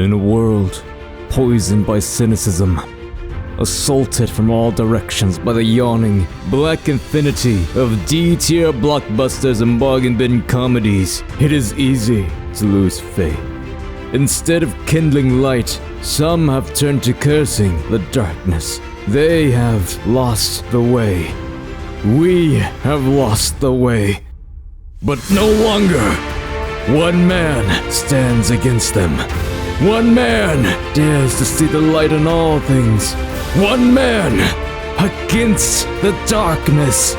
In a world poisoned by cynicism, assaulted from all directions by the yawning black infinity of D-tier blockbusters and bargain bin comedies, it is easy to lose faith. Instead of kindling light, some have turned to cursing the darkness. They have lost the way. We have lost the way. But no longer. One man stands against them. One man dares to see the light in all things. One man against the darkness.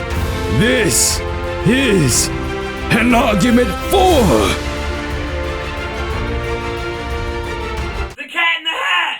This is an argument for The Cat in the Hat!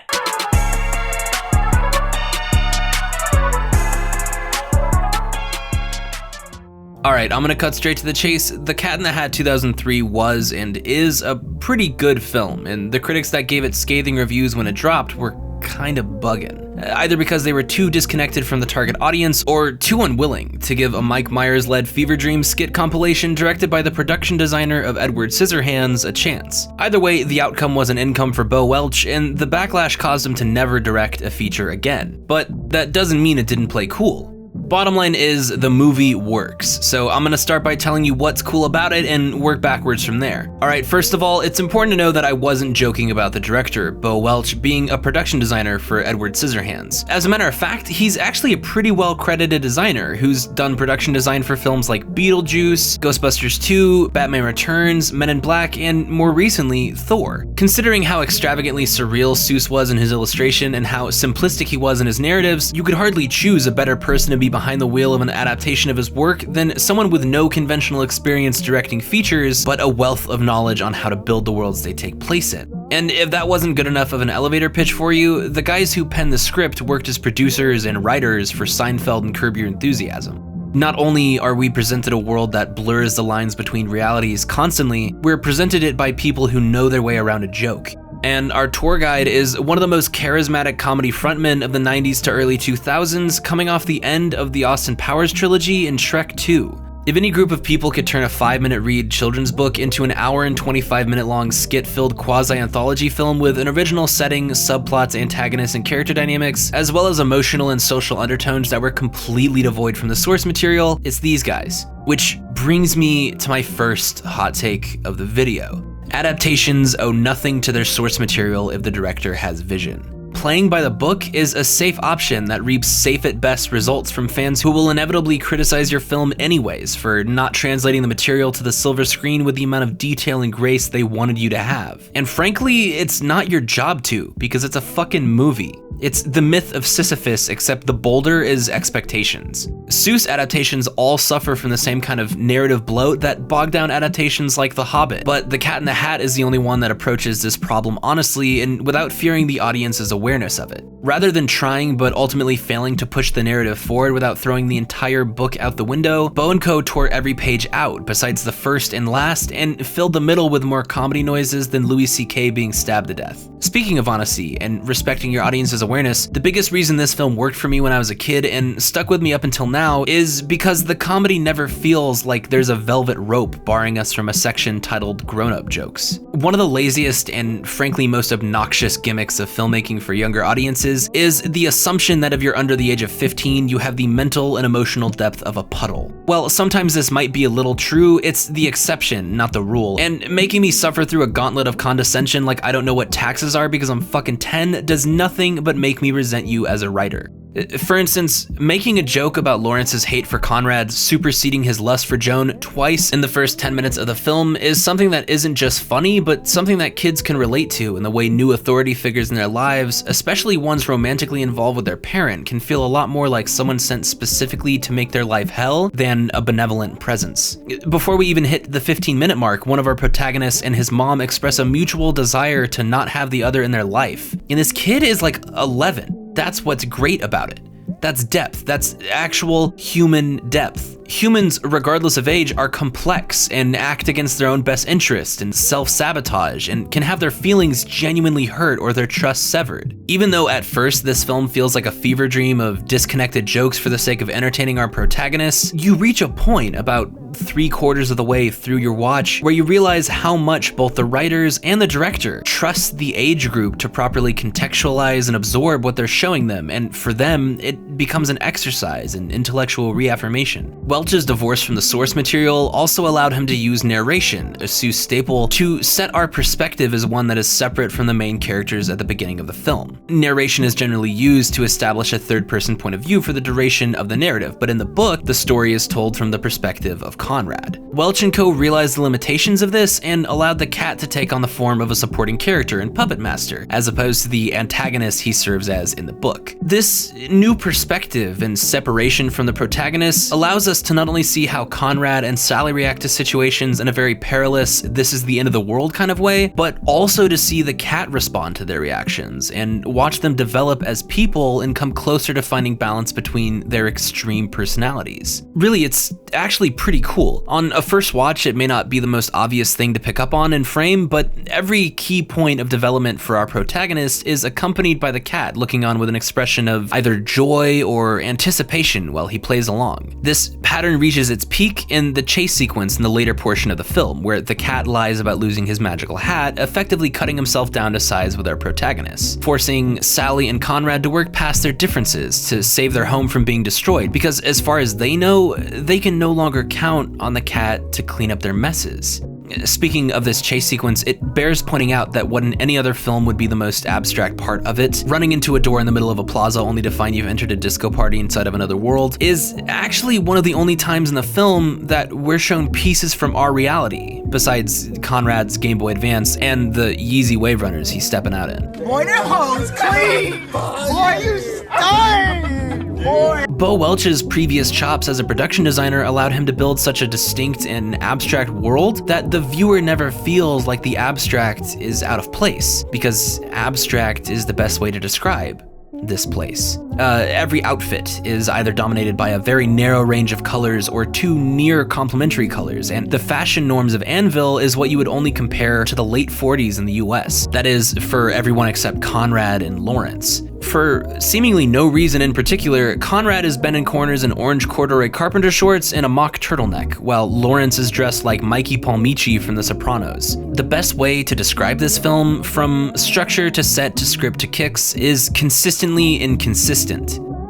Alright, I'm gonna cut straight to the chase. The Cat in the Hat 2003 was and is a pretty good film, and the critics that gave it scathing reviews when it dropped were kind of bugging. Either because they were too disconnected from the target audience, or too unwilling to give a Mike Myers-led Fever Dream skit compilation directed by the production designer of Edward Scissorhands a chance. Either way, the outcome was an income for Bo Welch, and the backlash caused him to never direct a feature again. But that doesn't mean it didn't play cool. Bottom line is, the movie works, so I'm gonna start by telling you what's cool about it and work backwards from there. Alright, first of all, it's important to know that I wasn't joking about the director, Bo Welch, being a production designer for Edward Scissorhands. As a matter of fact, he's actually a pretty well-credited designer who's done production design for films like Beetlejuice, Ghostbusters 2, Batman Returns, Men in Black, and more recently, Thor. Considering how extravagantly surreal Seuss was in his illustration and how simplistic he was in his narratives, you could hardly choose a better person to be behind the wheel of an adaptation of his work than someone with no conventional experience directing features, but a wealth of knowledge on how to build the worlds they take place in. And if that wasn't good enough of an elevator pitch for you, the guys who penned the script worked as producers and writers for Seinfeld and Curb Your Enthusiasm. Not only are we presented a world that blurs the lines between realities constantly, we're presented it by people who know their way around a joke. And our tour guide is one of the most charismatic comedy frontmen of the 90s to early 2000s, coming off the end of the Austin Powers trilogy and Shrek 2. If any group of people could turn a 5-minute read children's book into an hour and 25-minute long skit-filled quasi-anthology film with an original setting, subplots, antagonists, and character dynamics, as well as emotional and social undertones that were completely devoid from the source material, it's these guys. Which brings me to my first hot take of the video. Adaptations owe nothing to their source material if the director has vision. Playing by the book is a safe option that reaps safe at best results from fans who will inevitably criticize your film anyways for not translating the material to the silver screen with the amount of detail and grace they wanted you to have. And frankly, it's not your job to, because it's a fucking movie. It's the myth of Sisyphus, except the boulder is expectations. Seuss adaptations all suffer from the same kind of narrative bloat that bogged down adaptations like The Hobbit, but The Cat in the Hat is the only one that approaches this problem honestly and without fearing the audience's awareness of it. Rather than trying but ultimately failing to push the narrative forward without throwing the entire book out the window, Bo & Co. tore every page out besides the first and last and filled the middle with more comedy noises than Louis C.K. being stabbed to death. Speaking of honesty and respecting your audience's awareness, the biggest reason this film worked for me when I was a kid and stuck with me up until now is because the comedy never feels like there's a velvet rope barring us from a section titled grown-up jokes. One of the laziest and frankly most obnoxious gimmicks of filmmaking for younger audiences is the assumption that if you're under the age of 15, you have the mental and emotional depth of a puddle. Well, sometimes this might be a little true, it's the exception, not the rule. And making me suffer through a gauntlet of condescension like I don't know what taxes are because I'm fucking 10 does nothing but make me resent you as a writer. For instance, making a joke about Lawrence's hate for Conrad superseding his lust for Joan twice in the first 10 minutes of the film is something that isn't just funny, but something that kids can relate to in the way new authority figures in their lives, especially ones romantically involved with their parent, can feel a lot more like someone sent specifically to make their life hell than a benevolent presence. Before we even hit the 15-minute mark, one of our protagonists and his mom express a mutual desire to not have the other in their life. And this kid is like 11. That's what's great about it. That's depth. That's actual human depth. Humans, regardless of age, are complex and act against their own best interest and self-sabotage, and can have their feelings genuinely hurt or their trust severed. Even though at first this film feels like a fever dream of disconnected jokes for the sake of entertaining our protagonists, you reach a point about 3/4 of the way through your watch where you realize how much both the writers and the director trust the age group to properly contextualize and absorb what they're showing them, and for them, it becomes an exercise in intellectual reaffirmation. Welch's divorce from the source material also allowed him to use narration, a Seuss staple, to set our perspective as one that is separate from the main characters at the beginning of the film. Narration is generally used to establish a third-person point of view for the duration of the narrative, but in the book, the story is told from the perspective of Conrad. Welch and co. realized the limitations of this and allowed the cat to take on the form of a supporting character and puppet master, as opposed to the antagonist he serves as in the book. This new perspective and separation from the protagonist allows us to not only see how Conrad and Sally react to situations in a very perilous, this is the end of the world kind of way, but also to see the cat respond to their reactions and watch them develop as people and come closer to finding balance between their extreme personalities. Really, it's actually pretty cool. On a first watch, it may not be the most obvious thing to pick up on in frame, but every key point of development for our protagonist is accompanied by the cat looking on with an expression of either joy or anticipation while he plays along. This pattern reaches its peak in the chase sequence in the later portion of the film, where the cat lies about losing his magical hat, effectively cutting himself down to size with our protagonists, forcing Sally and Conrad to work past their differences to save their home from being destroyed, because as far as they know, they can no longer count on the cat to clean up their messes. Speaking of this chase sequence, it bears pointing out that what in any other film would be the most abstract part of it, running into a door in the middle of a plaza only to find you've entered a disco party inside of another world, is actually one of the only times in the film that we're shown pieces from our reality, besides Conrad's Game Boy Advance and the Yeezy Wave Runners he's stepping out in. Boy, that hoe's clean! Boy, you stunning! Boy! Bo Welch's previous chops as a production designer allowed him to build such a distinct and abstract world that the viewer never feels like the abstract is out of place, because abstract is the best way to describe this place. Every outfit is either dominated by a very narrow range of colors or two near complementary colors, and the fashion norms of Anvil is what you would only compare to the late 40s in the US. That is, for everyone except Conrad and Lawrence. For seemingly no reason in particular, Conrad is bent in corners in orange corduroy carpenter shorts and a mock turtleneck, while Lawrence is dressed like Mikey Palmici from The Sopranos. The best way to describe this film, from structure to set to script to kicks, is consistently inconsistent.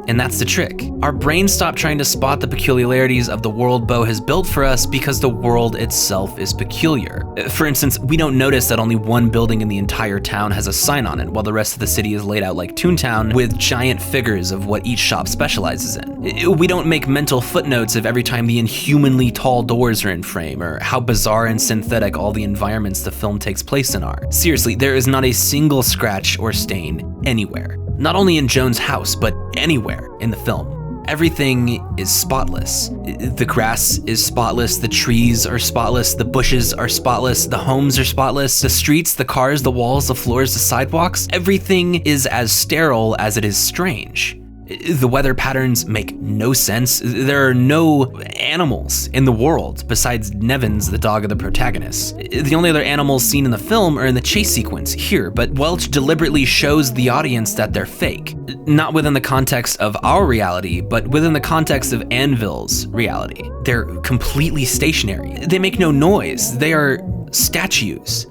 And that's the trick. Our brains stop trying to spot the peculiarities of the world Bo has built for us because the world itself is peculiar. For instance, we don't notice that only one building in the entire town has a sign on it, while the rest of the city is laid out like Toontown with giant figures of what each shop specializes in. We don't make mental footnotes of every time the inhumanly tall doors are in frame, or how bizarre and synthetic all the environments the film takes place in are. Seriously, there is not a single scratch or stain anywhere. Not only in Joan's house, but anywhere in the film. Everything is spotless. The grass is spotless, the trees are spotless, the bushes are spotless, the homes are spotless, the streets, the cars, the walls, the floors, the sidewalks. Everything is as sterile as it is strange. The weather patterns make no sense. There are no animals in the world besides Nevins, the dog of the protagonist. The only other animals seen in the film are in the chase sequence here, but Welch deliberately shows the audience that they're fake. Not within the context of our reality, but within the context of Anvil's reality. They're completely stationary. They make no noise. They are statues.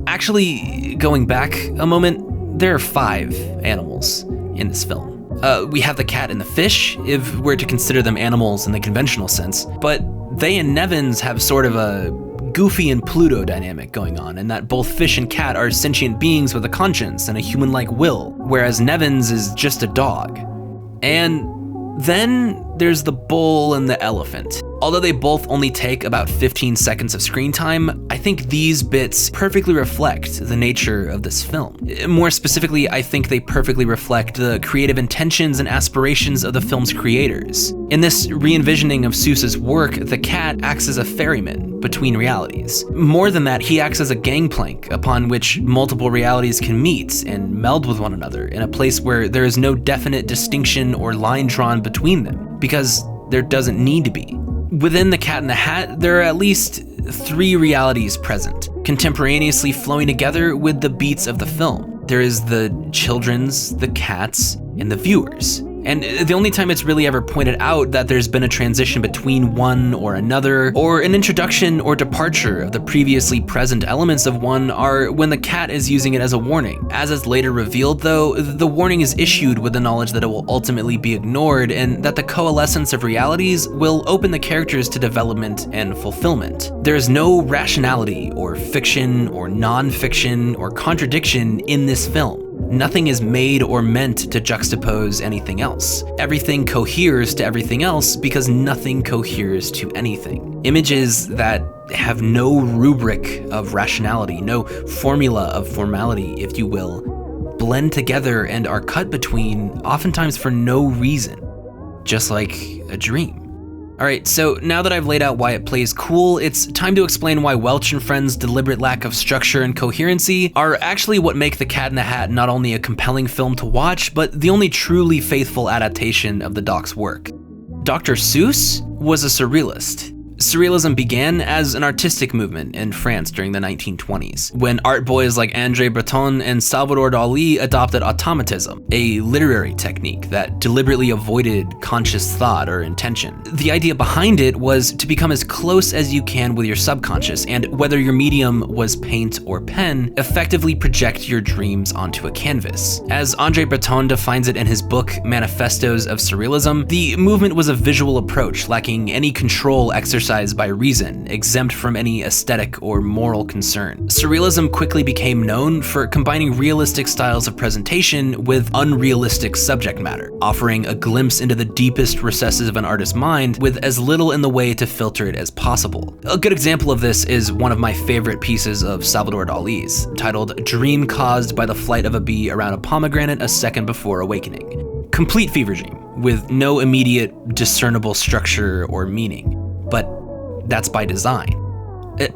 Actually, going back a moment, there are 5 animals in this film. We have the cat and the fish, if we're to consider them animals in the conventional sense, but they and Nevins have sort of a Goofy and Pluto dynamic going on, in that both fish and cat are sentient beings with a conscience and a human-like will, whereas Nevins is just a dog. And then there's the bull and the elephant. Although they both only take about 15 seconds of screen time, I think these bits perfectly reflect the nature of this film. More specifically, I think they perfectly reflect the creative intentions and aspirations of the film's creators. In this re-envisioning of Seuss's work, the cat acts as a ferryman between realities. More than that, he acts as a gangplank upon which multiple realities can meet and meld with one another in a place where there is no definite distinction or line drawn between them, because there doesn't need to be. Within The Cat in the Hat, there are at least 3 realities present, contemporaneously flowing together with the beats of the film. There is the children's, the cats, and the viewers. And the only time it's really ever pointed out that there's been a transition between one or another, or an introduction or departure of the previously present elements of one, are when the cat is using it as a warning. As is later revealed though, the warning is issued with the knowledge that it will ultimately be ignored, and that the coalescence of realities will open the characters to development and fulfillment. There is no rationality, or fiction, or non-fiction, or contradiction in this film. Nothing is made or meant to juxtapose anything else. Everything coheres to everything else because nothing coheres to anything. Images that have no rubric of rationality, no formula of formality, if you will, blend together and are cut between, oftentimes for no reason, just like a dream. Alright, so now that I've laid out why it plays cool, it's time to explain why Welch and Friends' deliberate lack of structure and coherency are actually what make The Cat in the Hat not only a compelling film to watch, but the only truly faithful adaptation of the doc's work. Dr. Seuss was a surrealist. Surrealism began as an artistic movement in France during the 1920s, when art boys like André Breton and Salvador Dali adopted automatism, a literary technique that deliberately avoided conscious thought or intention. The idea behind it was to become as close as you can with your subconscious, and whether your medium was paint or pen, effectively project your dreams onto a canvas. As André Breton defines it in his book Manifestos of Surrealism, the movement was a visual approach lacking any control exercised by reason, exempt from any aesthetic or moral concern. Surrealism quickly became known for combining realistic styles of presentation with unrealistic subject matter, offering a glimpse into the deepest recesses of an artist's mind with as little in the way to filter it as possible. A good example of this is one of my favorite pieces of Salvador Dali's, titled Dream Caused by the Flight of a Bee Around a Pomegranate a Second Before Awakening. Complete fever dream, with no immediate discernible structure or meaning. But that's by design.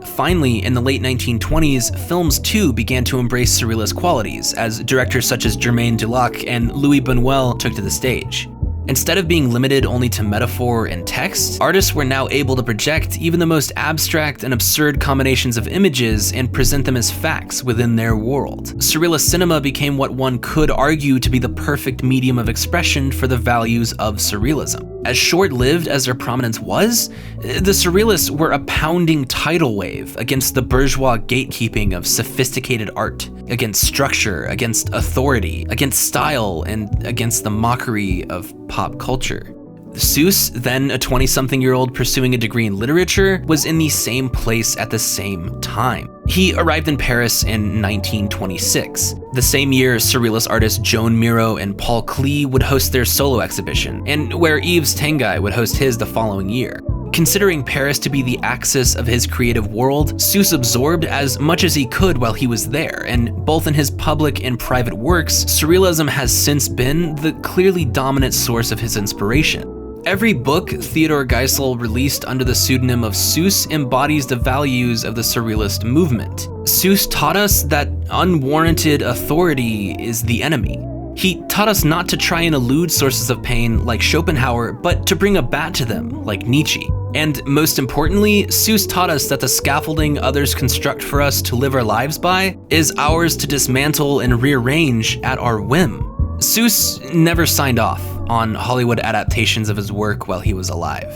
Finally, in the late 1920s, films too began to embrace surrealist qualities, as directors such as Germain Dulac and Louis Buñuel took to the stage. Instead of being limited only to metaphor and text, artists were now able to project even the most abstract and absurd combinations of images and present them as facts within their world. Surrealist cinema became what one could argue to be the perfect medium of expression for the values of surrealism. As short-lived as their prominence was, the surrealists were a pounding tidal wave against the bourgeois gatekeeping of sophisticated art, against structure, against authority, against style, and against the mockery of pop culture. Seuss, then a 20-something-year-old pursuing a degree in literature, was in the same place at the same time. He arrived in Paris in 1926. The same year, surrealist artists Joan Miro and Paul Klee would host their solo exhibition, and where Yves Tanguy would host his the following year. Considering Paris to be the axis of his creative world, Seuss absorbed as much as he could while he was there, and both in his public and private works, surrealism has since been the clearly dominant source of his inspiration. Every book Theodore Geisel released under the pseudonym of Seuss embodies the values of the surrealist movement. Seuss taught us that unwarranted authority is the enemy. He taught us not to try and elude sources of pain like Schopenhauer, but to bring a bat to them like Nietzsche. And most importantly, Seuss taught us that the scaffolding others construct for us to live our lives by is ours to dismantle and rearrange at our whim. Seuss never signed off on Hollywood adaptations of his work while he was alive.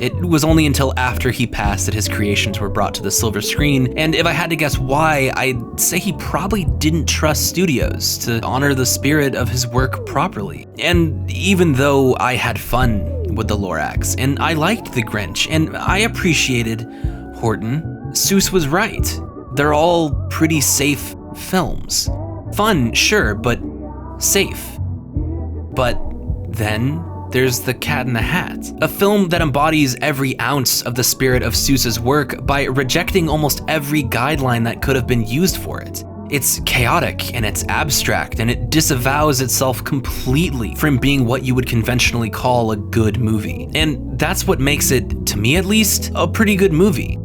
It was only until after he passed that his creations were brought to the silver screen, and if I had to guess why, I'd say he probably didn't trust studios to honor the spirit of his work properly. And even though I had fun with The Lorax, and I liked The Grinch, and I appreciated Horton, Seuss was right. They're all pretty safe films. Fun, sure, but safe. But then there's The Cat in the Hat, a film that embodies every ounce of the spirit of Seuss's work by rejecting almost every guideline that could have been used for it. It's chaotic and it's abstract, and it disavows itself completely from being what you would conventionally call a good movie. And that's what makes it, to me at least, a pretty good movie.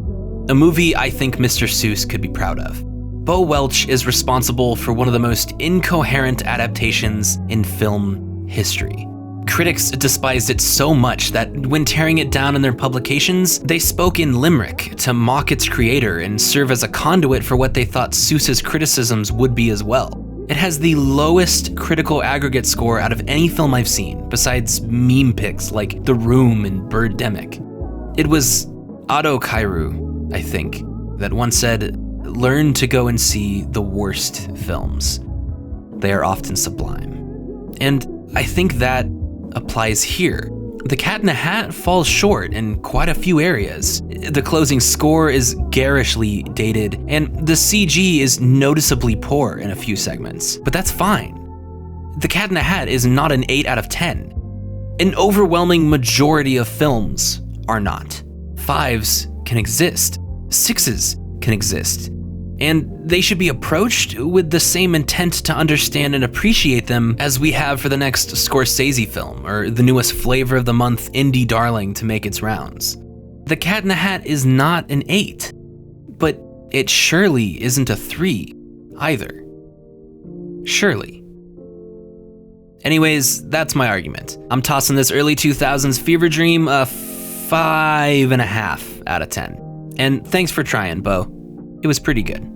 A movie I think Mr. Seuss could be proud of. Bo Welch is responsible for one of the most incoherent adaptations in film history. critics despised it so much that when tearing it down in their publications, they spoke in limerick to mock its creator and serve as a conduit for what they thought Seuss's criticisms would be as well. It has the lowest critical aggregate score out of any film I've seen, besides meme pics like The Room and Birdemic. It was Otto Kairu, I think, that once said, "Learn to go and see the worst films. They are often sublime." And I think that applies here. The Cat in the Hat falls short in quite a few areas. The closing score is garishly dated, and the CG is noticeably poor in a few segments, but that's fine. The Cat in the Hat is not an 8 out of 10. An overwhelming majority of films are not. 5s can exist, 6s can exist, and they should be approached with the same intent to understand and appreciate them as we have for the next Scorsese film or the newest flavor of the month indie darling to make its rounds. The Cat in the Hat is not an 8, but it surely isn't a 3 either. Surely. Anyways, that's my argument. I'm tossing this early 2000s fever dream a 5.5 out of 10. And thanks for trying, Bo. It was pretty good.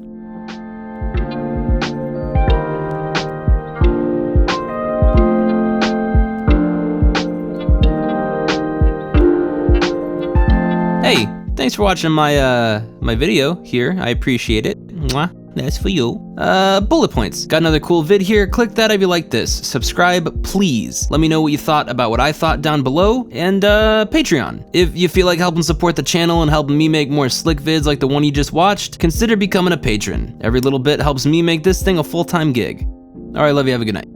Hey, thanks for watching my video here. I appreciate it. Mwah. That's for you. Bullet points. Got another cool vid here. Click that if you like this. Subscribe, please. Let me know what you thought about what I thought down below. And Patreon. If you feel like helping support the channel and helping me make more slick vids like the one you just watched, consider becoming a patron. Every little bit helps me make this thing a full-time gig. All right, love you. Have a good night.